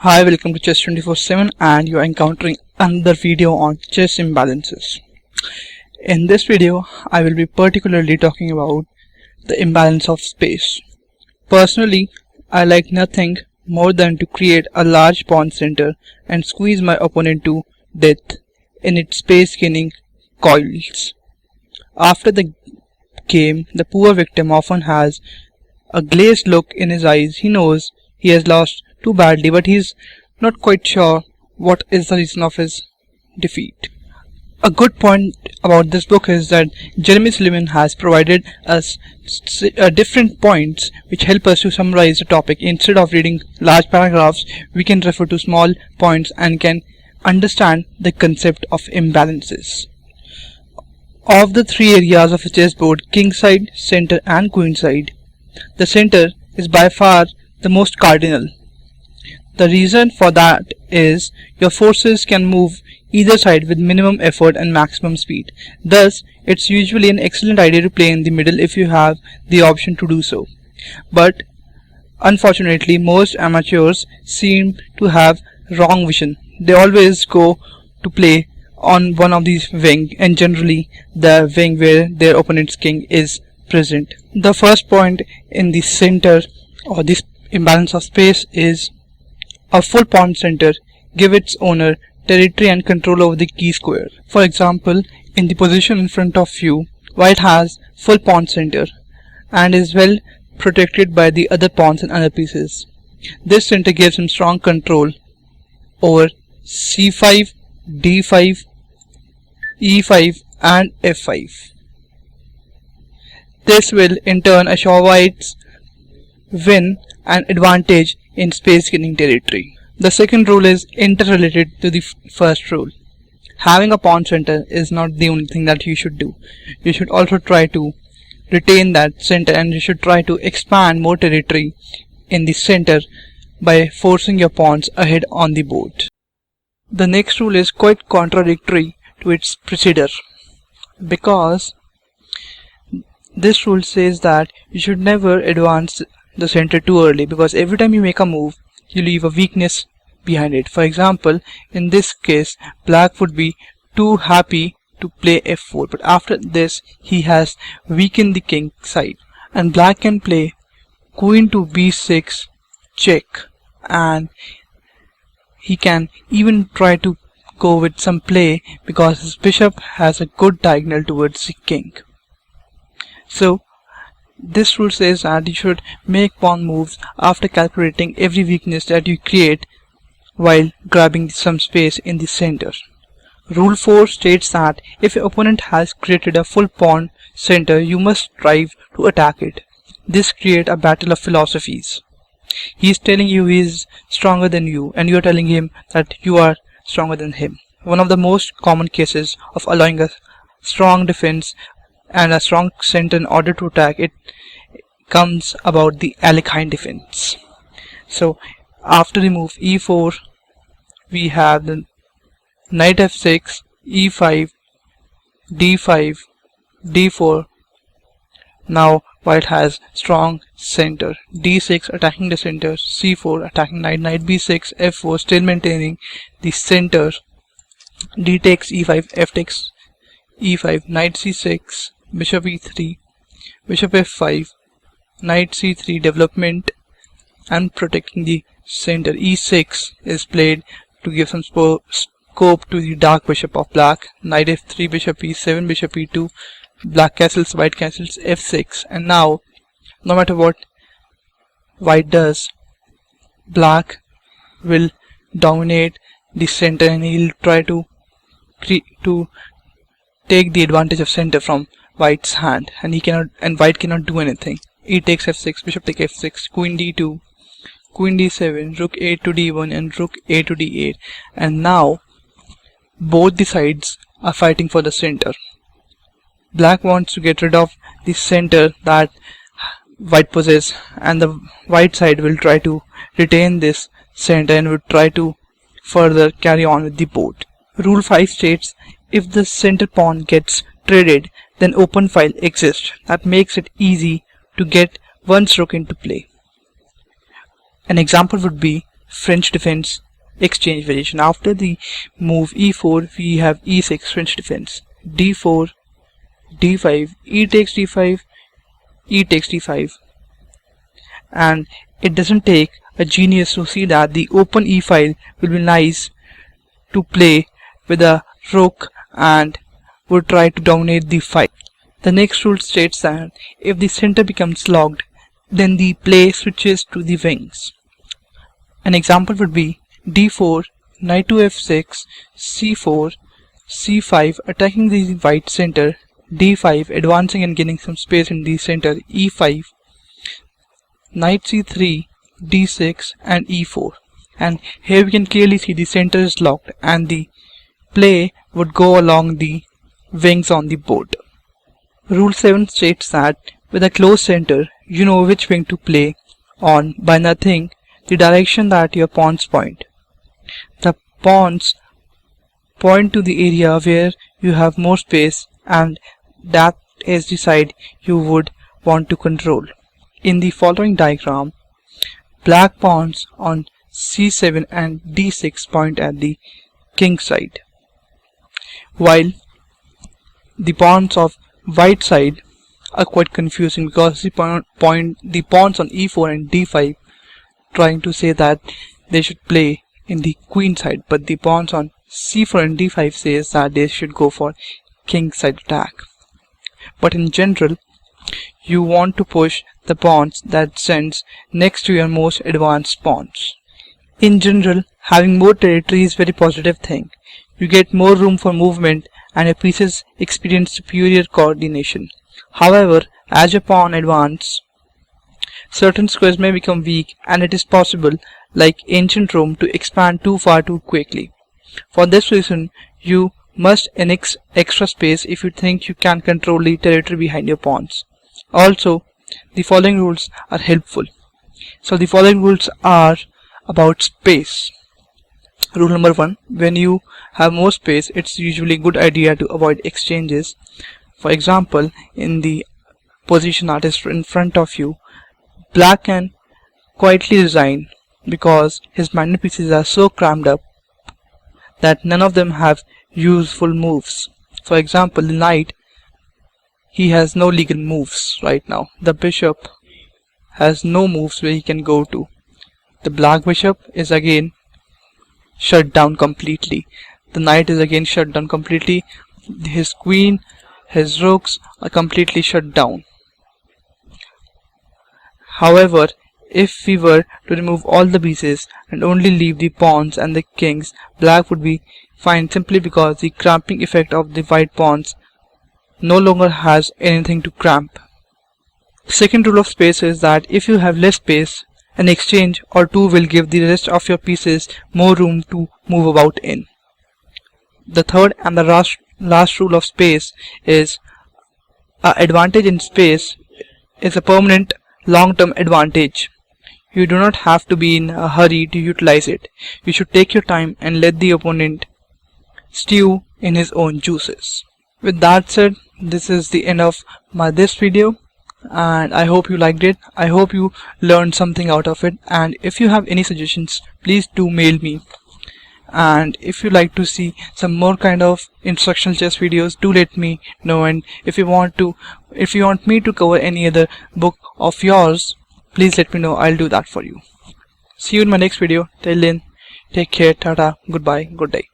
Hi, welcome to Chess 24/7 and you are encountering another video on chess imbalances. In this video, I will be particularly talking about the imbalance of space. Personally, I like nothing more than to create a large pawn center and squeeze my opponent to death in its space-gaining coils. After the game, the poor victim often has a glazed look in his eyes. He knows he has lost too badly, but he's not quite sure what is the reason of his defeat. A good point about this book is that Jeremy Sullivan has provided us different points which help us to summarize the topic. Instead of reading large paragraphs, we can refer to small points and can understand the concept of imbalances. Of the three areas of a chessboard, king side, center and queen side, the center is by far the most cardinal. The reason for that is your forces can move either side with minimum effort and maximum speed. Thus, it's usually an excellent idea to play in the middle if you have the option to do so. But unfortunately, most amateurs seem to have wrong vision. They always go to play on one of these wings, and generally the wing where their opponent's king is present. The first point in the center or this imbalance of space is a full pawn center give its owner territory and control over the key square. For example, in the position in front of you, white has full pawn center and is well protected by the other pawns and other pieces. This center gives him strong control over c5, d5, e5 and f5. This will in turn assure white's win and advantage in space gaining territory. The second rule is interrelated to the first rule. Having a pawn center is not the only thing that you should do. You should also try to retain that center, and you should try to expand more territory in the center by forcing your pawns ahead on the board. The next rule is quite contradictory to its precedent, because this rule says that you should never advance the center too early, because every time you make a move you leave a weakness behind it. For example, in this case, black would be too happy to play f4, but after this he has weakened the king side, and black can play queen to b6 check, and he can even try to go with some play because his bishop has a good diagonal towards the king. So this rule says that you should make pawn moves after calculating every weakness that you create while grabbing some space in the center. Rule 4 states that if your opponent has created a full pawn center, you must strive to attack it. This creates a battle of philosophies. He is telling you he is stronger than you, and you are telling him that you are stronger than him. One of the most common cases of allowing a strong defense and a strong center in order to attack it comes about the Alekhine defense. So after the move e4, we have the knight f6, e5, d5, d4. Now white has strong center. d6 attacking the center, c4 attacking knight, knight b6, f4 still maintaining the center, d takes e5, f takes e5, knight c6, bishop e3, bishop f5, knight c3 development and protecting the center. e6 is played to give some scope to the dark bishop of black. Knight f3, bishop e7, bishop e2, black castles, white castles, f6, and now no matter what white does, black will dominate the center and he'll try to take the advantage of center from white's hand, and white cannot do anything. E takes f6, bishop takes f6, queen d2, queen d7, rook a to d1 and rook a to d8, and now both the sides are fighting for the center. Black wants to get rid of the center that white possesses, and the white side will try to retain this center and will try to further carry on with the board. Rule 5 states if the center pawn gets traded, then open file exists that makes it easy to get one's rook into play. An example would be French defense exchange variation. After the move e4, we have e6 French defense, d4, d5, e takes d5, e takes d5. And it doesn't take a genius to see that the open e file will be nice to play with a rook and would try to dominate the file. The next rule states that if the center becomes locked, then the play switches to the wings. An example would be d4, knight to f6, c4, c5 attacking the white center, d5 advancing and gaining some space in the center, e5, knight c3, d6 and e4. And here we can clearly see the center is locked and the play would go along the wings on the board. Rule 7 states that with a closed center, you know which wing to play on by nothing the direction that your pawns point. The pawns point to the area where you have more space, and that is the side you would want to control. In the following diagram, black pawns on c7 and d6 point at the king side, while the pawns of white side are quite confusing because the pawns on e4 and d5 trying to say that they should play in the queen side, but the pawns on c4 and d5 says that they should go for king side attack. But in general, you want to push the pawns that sends next to your most advanced pawns. In general, having more territory is very positive thing. You get more room for movement and your pieces experience superior coordination. However, as your pawn advances, certain squares may become weak and it is possible, like ancient Rome, to expand too far too quickly. For this reason, you must annex extra space if you think you can control the territory behind your pawns. Also, the following rules are helpful. So the following rules are about space. Rule number 1. When you have more space, it's usually a good idea to avoid exchanges. For example, in the position that is in front of you, black can quietly resign because his minor pieces are so crammed up that none of them have useful moves. For example, the knight, he has no legal moves right now. The bishop has no moves where he can go to. The black bishop is again shut down completely. The knight is again shut down completely. His queen, his rooks are completely shut down. However, if we were to remove all the pieces and only leave the pawns and the kings, black would be fine simply because the cramping effect of the white pawns no longer has anything to cramp. Second rule of space is that if you have less space, an exchange or two will give the rest of your pieces more room to move about in. The third and the last rule of space is advantage in space is a permanent long-term advantage. You do not have to be in a hurry to utilize it. You should take your time and let the opponent stew in his own juices. With that said, this is the end of this video, and I hope you liked it. I hope you learned something out of it, and if you have any suggestions, please do mail me. And if you like to see some more kind of instructional chess videos, do let me know. And if you want me to cover any other book of yours, please let me know. I'll do that for you. See you in my next video. Till then, take care, tata, goodbye, good day.